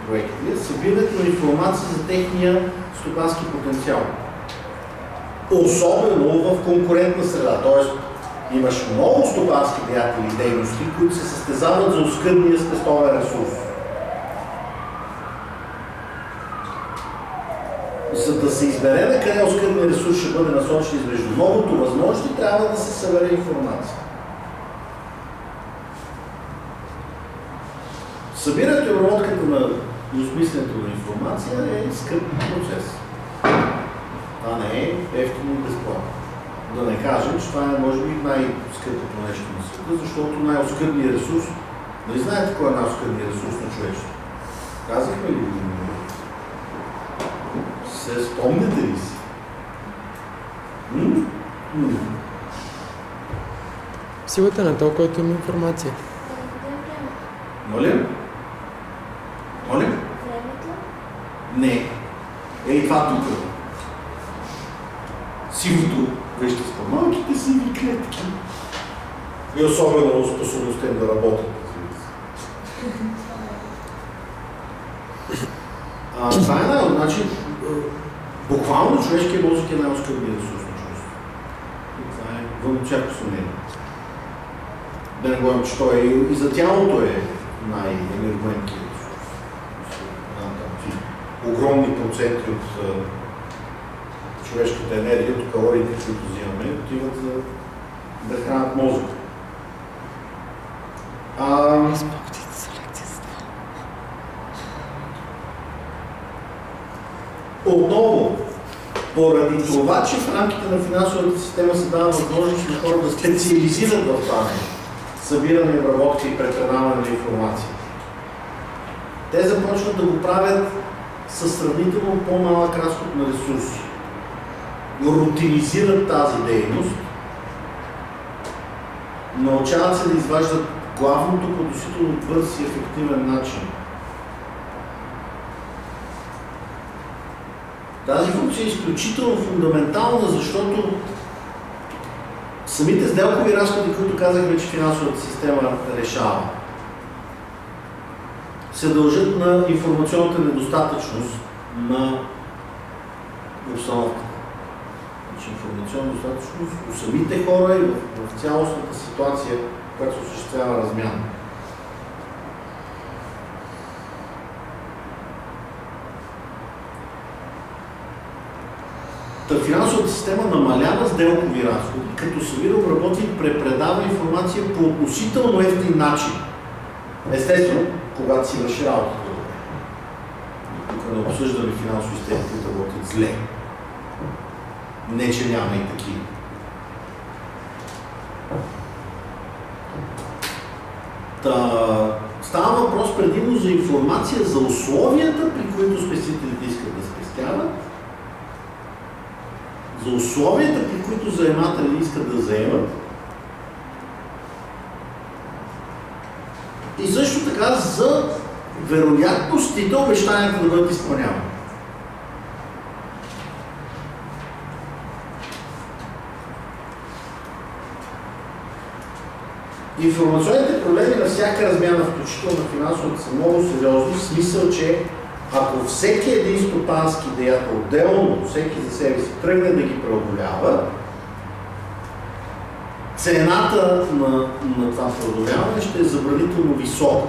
проекти, събирането на информация за техния стопански потенциал. Особено в конкурентна среда, т.е. имаш много стопански деятели и дейности, които се състезават за оскъдния спестовен ресурс. За да се избере на къде оскъдния ресурс ще бъде насочен измежду многото възможности, трябва да се събере информация. Събирането и обработката на осмисленето на информация е скъп процес. Това не е ефтино и безплатно. Да не кажем, че това е може би най-скъпото нещо на света, защото най-оскъдният ресурс, нали знаете кой е най-оскъдният ресурс на човечеството? Казахме ли го? Се спомняте ли си? Силата на то, който има информация. Моля? Моля? Не. Ей, това тук. Сивото вещество. Малките сиви клетки. И особено способността им да работят. Това е значи, буквално човешкият мозък е най-оскъдният ресурс на човечеството. Това е вън всяко съмнение. Да не говорим, че той и за тялото е най-енергоемкият ресурс. Огромни проценти от човешката енергия, от калориите, които взимаме, отиват да хранят мозъка. Отново, поради това, че в рамките на финансовата система се дава възможност на хора да специализират в това нещо, събиране, обработка и препредаване на информация. Те започват да го правят със сравнително по-малък разход на ресурси. Рутинизират тази дейност, научават се да изваждат главното по относително бърз и ефективен начин. Тази функция е изключително фундаментална, защото самите сделкови разходи, които казахме, че финансовата система решава, се дължат на информационната недостатъчност на обстановката. Значи информационна недостатъчност у самите хора и в цялостната ситуация, която се осъществява размяна. Финансовата система намалява сделкови разходи, като събира, обработва и препредава информация по относително евтин начин. Естествено, когато си върши работата. Тук не обсъждаме финансови системи, които работят зле. Не, че няма и такива. Става въпрос предимно за информация за условията, при които спестителите искат да спестяват, за условията, при които заематели искат да заемат и също така за вероятностите обещанията да бъдат изпълнявани. Информационните проблеми на всяка размяна, включително на финансовата, са много сериозни, в смисъл, че ако всеки един стопански деятел отделно, всеки за себе си тръгне да ги преодолява, цената на това преодоляване ще е забранително висока.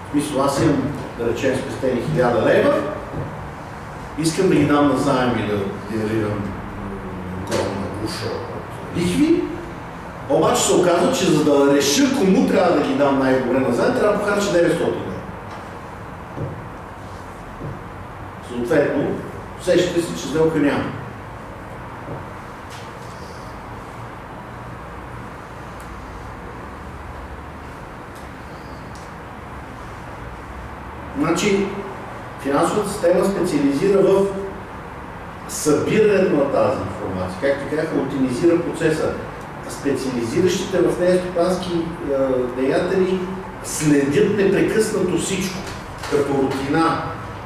В смисъл, аз имам, да речем, спестени 1000 лева, искам да ги дам на заем и да генерирам огромна буша от лихви, обаче се оказва, че за да реша кому трябва да ги дам най-добре на заем, трябва да похарча 900 лева. Съответно, усещате се, че сделка няма. Значи, финансовата система специализира в събирането на тази информация. Както казах, оптимизира процеса. Специализиращите в нея стопански деятели следят непрекъснато всичко, като рутина.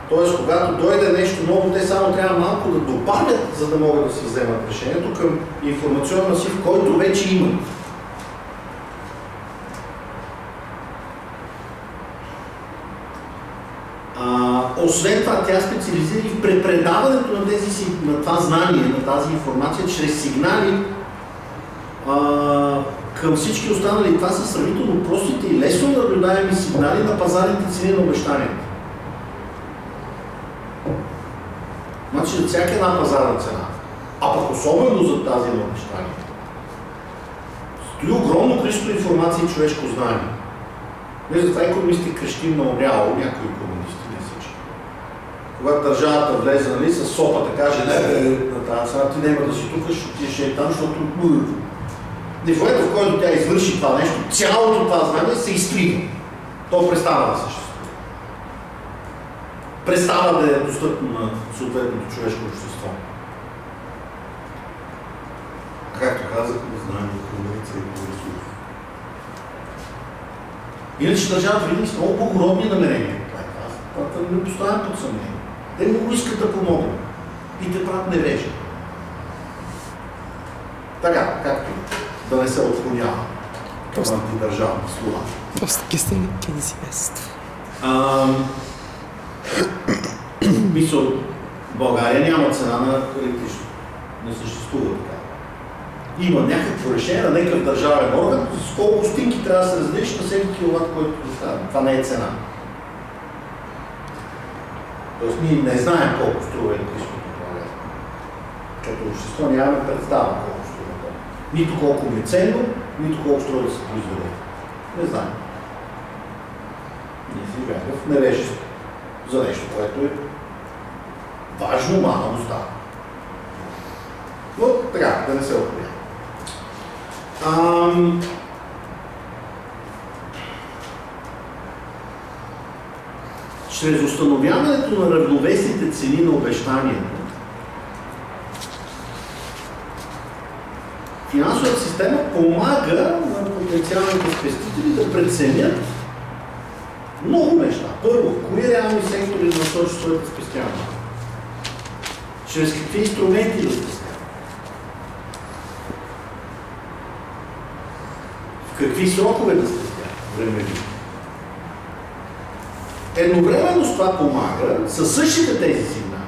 Тоест, когато дойде нещо ново, те само трябва малко да добавят, за да могат да си вземат решението към информационен масив, който вече има. Освен това, тя специализира и в препредаването на това знание, на тази информация, чрез сигнали към всички останали. Това са сравнително простите и лесно наблюдаеми сигнали на пазарните цени на обещанията. Значи за всяка една пазарна цена, а пък особено за тази на обещания, стои огромно количество информация и човешко знание. Не затова икономисти крещим на умряло, някои икономисти, не всички. Когато държавата влезе, нали, с сопата каже, на тази цена, ти няма да си тук, ще отидеш там, защото в момента, в който тя извърши това нещо, цялото това знание се изтрига. То престава да съществува. Престава да е достъпно на съответното човешко общество. Както казах, знанието, комуница и ресурс. Иначе държавата види с много благородни намерения. Това не поставя под съмнение. Те много искат да помогнат. И те правят невежа. Така, както да не се отклонява към антидържавни слова. Посткистен кейнсианство. Мисъл, в България няма цена на електричество. Не съществува така. Има някакво решение на някакъв държавен орган, с колко стинки трябва да се разделиш на всеки киловатт, който доставя. Това не е цена. Тоест ние не знаем колко струва електричеството в България. Като общество нямаме представа колко струва това. Нито колко е ценно, нито колко струва да се произведе. Не знаем. Ние си живеем в невежество за нещо, което е важно, мало става. Но така, да не се отклоня. Чрез установяването на равновесните цени на обещанията, финансовата система помага на потенциалните спестители да преценят много неща. Първо, кои реални сектори да насочат своите спестявания? Чрез какви инструменти да спестяват? В какви срокове да спестяват? Времеви. Едновременно с това помага със същите тези сигнали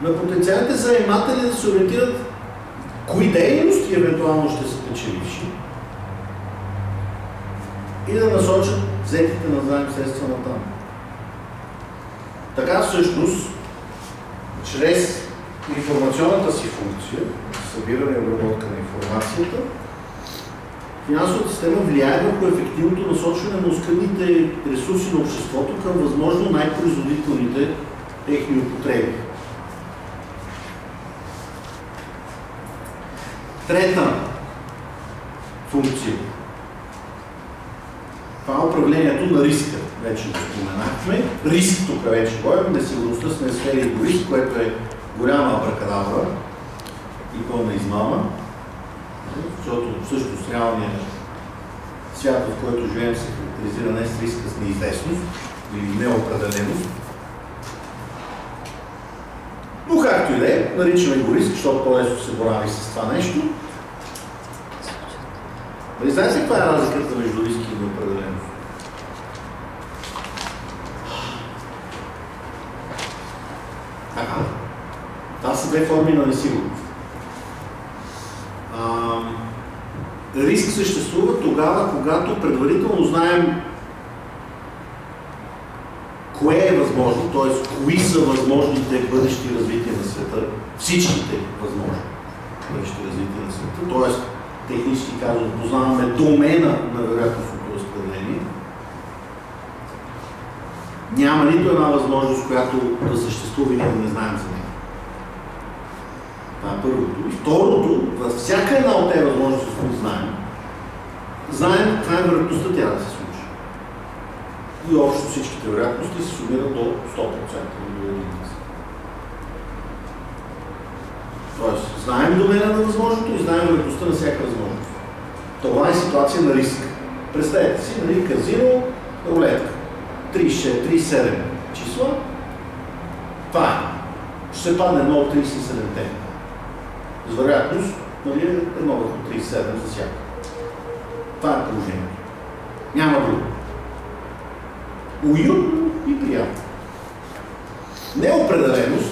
на потенциалните заематели да се ориентират кои дейности евентуално ще са печеливши и да насочат взетите на заем средства на там. Така всъщност, чрез информационната си функция, събиране и обработка на информацията, финансовата система влияе върху ефективното насочване на оскъдните ресурси на обществото към възможно най-производителните техни употреби. Трета функция. Това е управлението на риска. Вече го споменахме. Риск тук вече говорим. Несигурността сме сфери до риск, което е голяма абракадабра и пълна измама. Защото всъщност реалният свят, в който живеем, се характеризира не с риска с неизвестност или неопределеност. Но както и да е, наричаме го риск, защото по-лесно се борави с това нещо. Нали знаете ли каква е разликата между риски и неопределеност? Това са две форми на несигурност. Риск съществува тогава, когато предварително знаем кое е възможно, т.е. кои са възможните бъдещи развития на света, всичките възможни бъдещи развития на света, т.е. технически казвам, познаваме домена на вероятностното разпределение. Няма нито една възможност, която да съществува и да не знаем за нея. Това е първото. И второто, във всяка една от тези възможности, които знаем каква е вероятността тя да се случи. И общо всичките вероятности се сумират до 100% или до 1%. Тоест, знаем домена на възможното и знаем вероятността на всяка възможност. Това е ситуация на риск. Представете си, нали, казино, рулетка. 37 числа. Това е. Ще се падне едно от 37-те. С вероятност, нали, едно от 37 за всяка. Това е положението. Няма друго. Уютно и приятно. другия. Неопределеност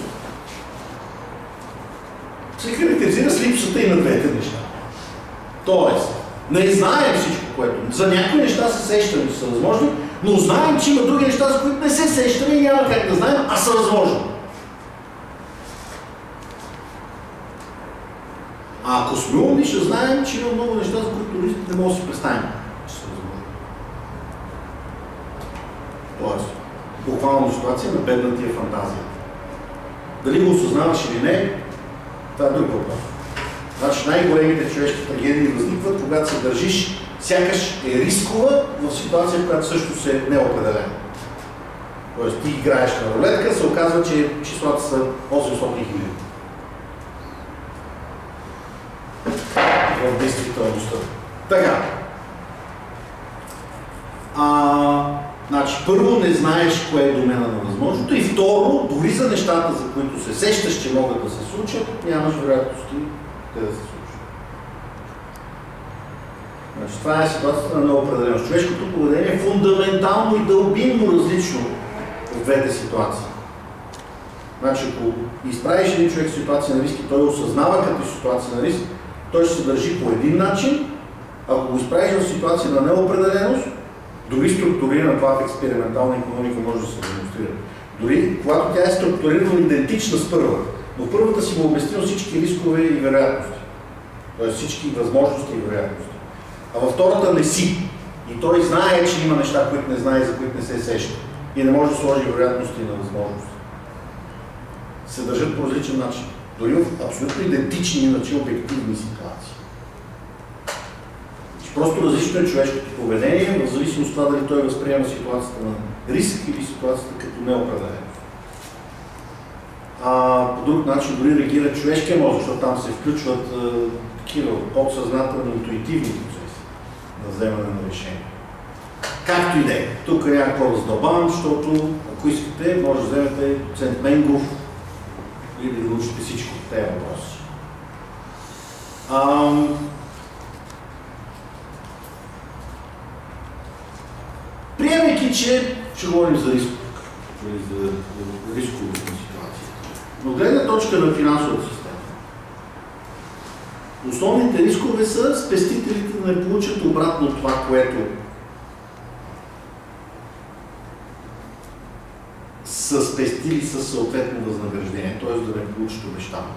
се характеризира с липсата и на двете неща. Тоест, не знаем всичко, което... За някои неща се сещаме, че са възможни, но знаем, че има други неща, за които не се сещаме и няма как да знаем, а са възможни. А ако сме умни, ще знаем, че има много неща, за които дори не можем да си представим, че са възможни. Тоест, буквално ситуация на бедна ти е фантазия. Дали го осъзнаваш или не, това е друг въпрос. Значи най-големите човешки трагедии възникват, когато се държиш, сякаш е рискова в ситуация, в която също се неопределена. Тоест ти играеш на рулетка, се оказва, че числата са 800 000. В действителността. Така. Значи, първо не знаеш кое е домена на възможното и второ, дори за нещата, за които се сещаш, че могат да се случат, нямаш вероятности те да се случат. Значи, това е ситуацията на неопределеност. Човешкото поведение е фундаментално и дълбинно различно от двете ситуации. Значи, ако изправиш един човек в ситуация на риск и той осъзнава като ситуация на риск, той ще се държи по един начин, ако го изправиш в ситуация на неопределеност, дори структурирана, това в експериментална икономика може да се демонстрира. Дори когато тя е структурирана идентична с първата, но първата си му обяснила всички рискове и вероятности. Тоест всички възможности и вероятности. А във втората не си. И той знае, че има неща, които не знае, за които не се сеща. И не може да сложи вероятности на възможности. Се държат по различен начин. Дори в абсолютно идентични, иначе обективни ситуации. Просто различно е човешкото поведение, в зависимост от това дали той възприема ситуацията на риск или ситуацията като неопределена. По друг начин дори реагира човешкия мозък, защото там се включват такива подсъзнателни, интуитивни процеси на вземане на решение. Както и да е. Тук няма какво да задълбавам, защото ако искате, може да вземете доцент Менгов и да ви научите всичко по тези въпроси. Приемайки, че ще говорим за риск, за рисковата ситуация. Но гледна точка на финансовата система. Основните рискове са спестителите да не получат обратно това, което са спестили със съответно възнаграждение, т.е. да не получат обещано.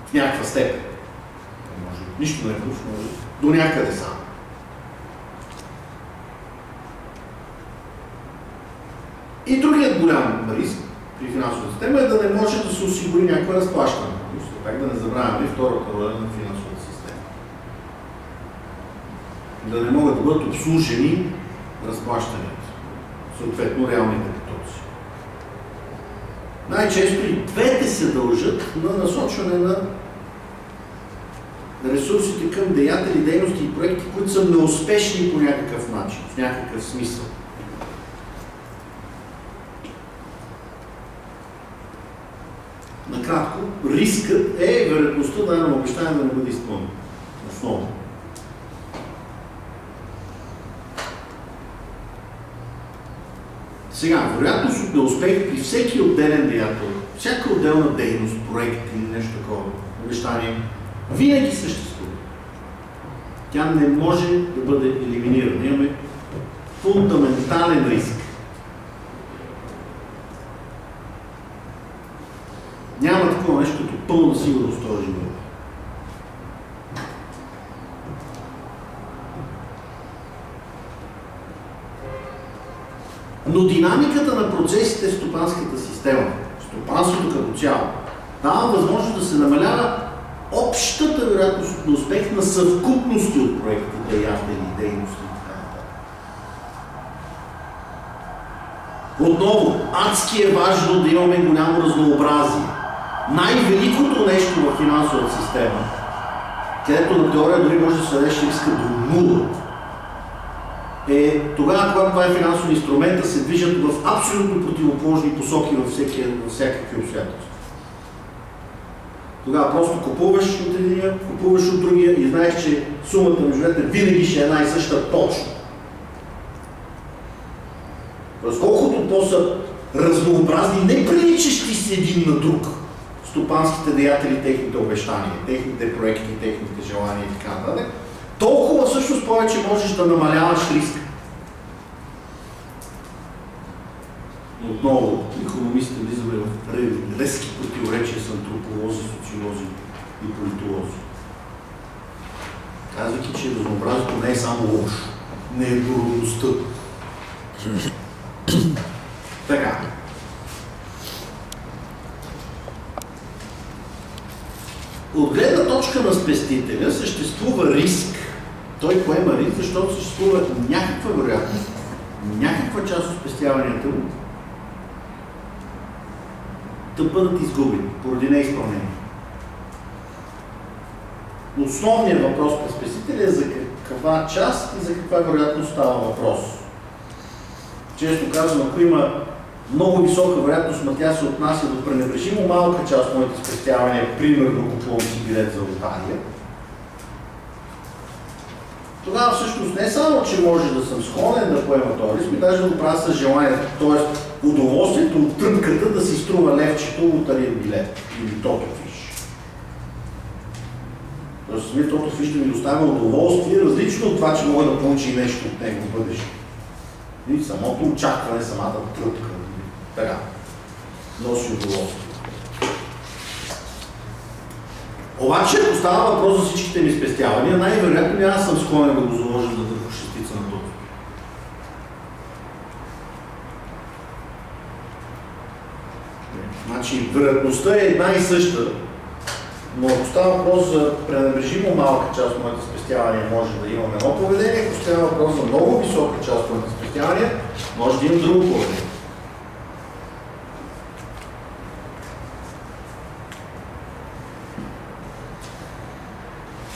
В някаква степен. Може нищо не е получено, до някъде само. И другият голям риск при финансовата система е да не може да се осигури някаква разплащане. Пак да не забравяме втората роля на финансовата система. Да не могат да бъдат обслужени разплащанията, съответно реалните потоци. Най-често и двете се дължат на насочване на ресурсите към деятели, дейности и проекти, които са неуспешни по някакъв начин, в някакъв смисъл. Накратко, рискът е вероятността да едно обещание да не бъде изпълнено. Основно. Сега, вероятност от неуспех при всеки отделен деятел, всяка отделна дейност, проект или нещо такова, обещание, винаги съществува. Тя не може да бъде елиминирана. Имаме фундаментален риск. Няма такова нещо като пълна сигурност в този живот. Но динамиката на процесите в стопанската система, стопанството като цяло, дава възможност да се намалява общата вероятност на успех на съвкупности от проекти, деятели, дейности и така нататък. Отново, адски е важно да имаме голямо разнообразие. Най-великото нещо в финансовата система, където на теория дори може да се сведеш риска до нула, е тогава, когато това е финансов инструмент, да се движат в абсолютно противоположни посоки във всякакви обстоятелства. Тогава просто купуваш от единия, купуваш от другия и знаеш, че сумата между двете винаги ще е една и съща точно. Тоест, колкото по-са разнообразни, не приличащи си един на друг. Стопанските деятели, техните обещания, техните проекти, техните желания и така нататък, толкова всъщност повече можеш да намаляваш риска. Отново, икономистите влизаме в резки противоречия с антрополози, социолози и политолози. Казвайки, че разнообразието не е само лошо, не е дородността. Така. От гледна точка на спестителя съществува риск. Той поема риск, защото съществува някаква вероятност, някаква част от спестяванията му да бъдат изгубени поради неизпълнение. Основният въпрос на спестителя е за каква част и за каква вероятност става въпрос. Често казвам, ако има много висока вероятност, но тя се отнася до пренебрежимо малка част от моите спестявания, примерно купувам си билет за лотария, тогава всъщност не само, че може да съм склонен да поема този риск, и даже да го правя с желанието, т.е. удоволствието от тръпката да си струва левчето лотариен билет или тото фиш. Тоест самият тото фиш да ми доставя удоволствие, различно от това, че мога да получи нещо от него в бъдеще. И самото очакване, самата тръпка. Така. Носи удоволствие. Обаче, ако става въпрос за всичките ми спестявания, най-вероятно аз съм склонен да го заложа да дърпа шестица на тото. Значи, вероятността е една и съща, но ако става въпрос за пренебрежимо малка част от моите спестявания, може да имам едно поведение, ако става въпрос за много висока част от моите спестявания, може да имам друго поведение.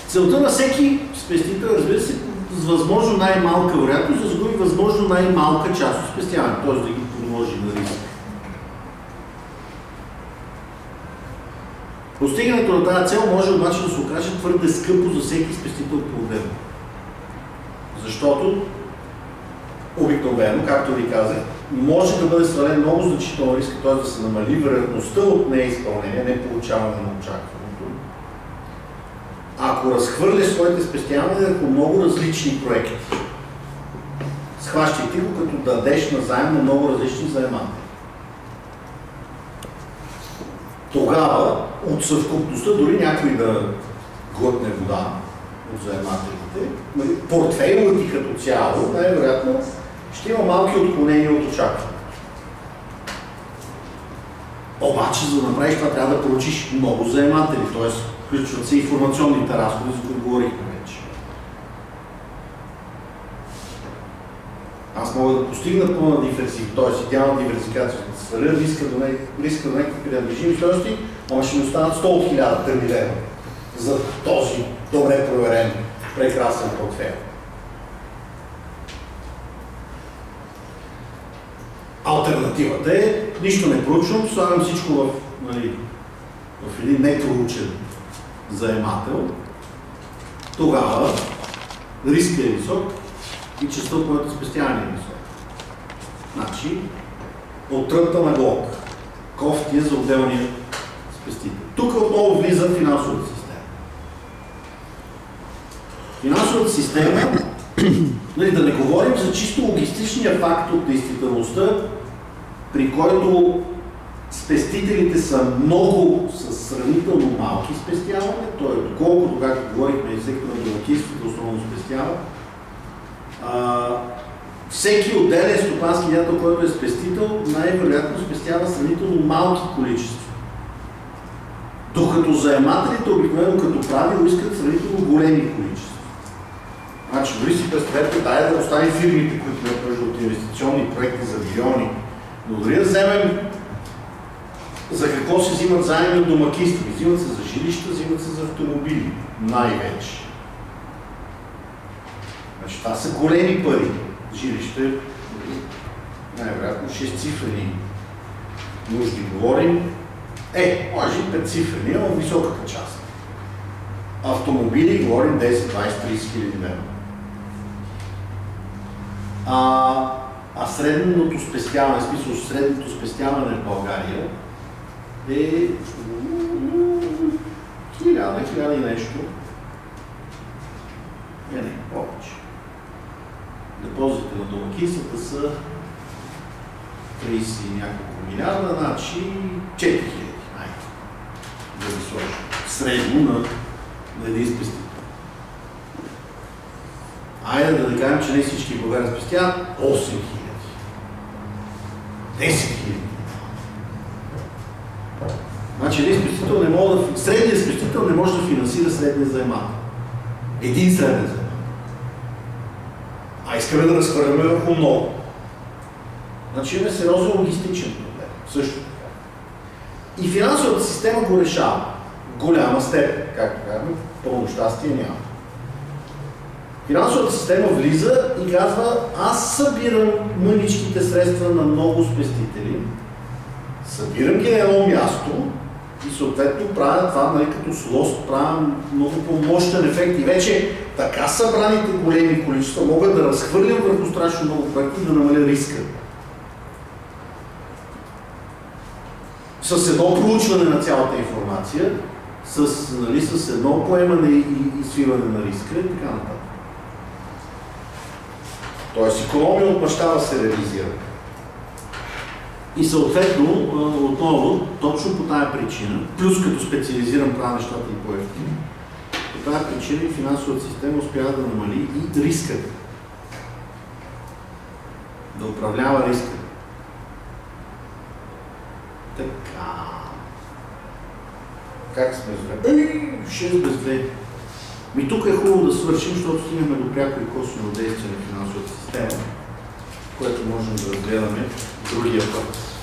Целта на всеки спестител, разбира се, с възможно най-малка вероятност да загуби възможно най-малка част от спестяването, т.е. да ги подложи на риск. Постигането на тази цел може обаче да се окаже твърде скъпо за всеки спестител по-отделно. Защото обикновено, както ви казах, може да бъде свален много значително риск, т.е. да се намали вероятността от неизпълнение, не получаване на очакването. Ако разхвърляш своите спестявания върху много различни проекти, схващайте го като дадеш назаем на много различни заематели. Тогава от съвкупността дори някой да глътне вода от заемателите, портфейлът ти като цяло, най-вероятно ще има малки отклонения от очакването. Обаче, за да направиш това, трябва да получиш много заематели, т.е. включват се информационните разходи, за които говорихме вече. Аз мога да постигна пълна диверсификация, т.е. идеална диверсификация, да сваля риска на някакви пренебрежими стойности, но ще ми останат 100 000 търни лева за този добре проверен, прекрасен портфейл. Алтернативата е, нищо не проучвам, слагам всичко в един непроучен заемател, тогава рискът е висок и частта от моето спестяване е висок. Значи, от тръпта на глок, кофти е за отделния спестител. Тук отново влиза финансовата система. Финансовата система, да не говорим за чисто логистичния факт от действителността, при който спестителите са много с сравнително малки спестявания, т.е. доколкото, както говорихме, и сектора на домакинството основно спестява, всеки отделен стопански деятел, който е спестител, най-вероятно спестява сравнително малки количества. Докато заемателите обикновено като правило искат сравнително големи количества. Значи, дори си представете, дай да оставим фирмите, които имат нужда от инвестиционни проекти за милиони, но дори да вземем за какво се взимат заеми от домакинства. Взимат се за жилища, взимат се за автомобили. Най-вече. Значи това са големи пари. Жилище, най-вероятно 6-цифрени нужди говорим. Може и 5-цифрени, но високата част. Автомобили говорим 10, 20, 30 хиляди лева. А средното спестяване, в смисъл средното спестяване в България е 1000 и нещо. Не, повече. Депозитите на домакинствата са 30 и няколко милиарда, значи 4000. Да ви сложа. Средно на един спестител. Айде да кажем, че не всички българи спестяват 8000. 10 000. Значи един спестител не може да... Средният спестител не може да финансира средния заемател. Един среден заемател. А искаме да разхвърляме върху много. Значи имаме сериозен логистичен проблем. Също така. И финансовата система го решава. В голяма степен, както казваме, пълно щастие няма. Финансовата система влиза и казва, аз събирам мъничките средства на много спестители, събирам ги на едно място и съответно правя това, нали, като слост, правя много по-мощен ефект и вече така събраните големи количества могат да разхвърлям върху страшно много проекти и да намаля риска. С едно проучване на цялата информация, с едно поемане и свиване на риска и така нататък. Тоест, икономия от мащаба се реализира. И съответно, отново, точно по тази причина, плюс като специализирам правя нещата и по-ефтини, по тази причина и финансовата система успява да намали и риска. Да управлява риска. Така. Как сме с време? 6 без 2. Тук е хубаво да свършим, защото стигнахме до пряко и косвено действие на финансовата система, което можем да разгледаме другия път.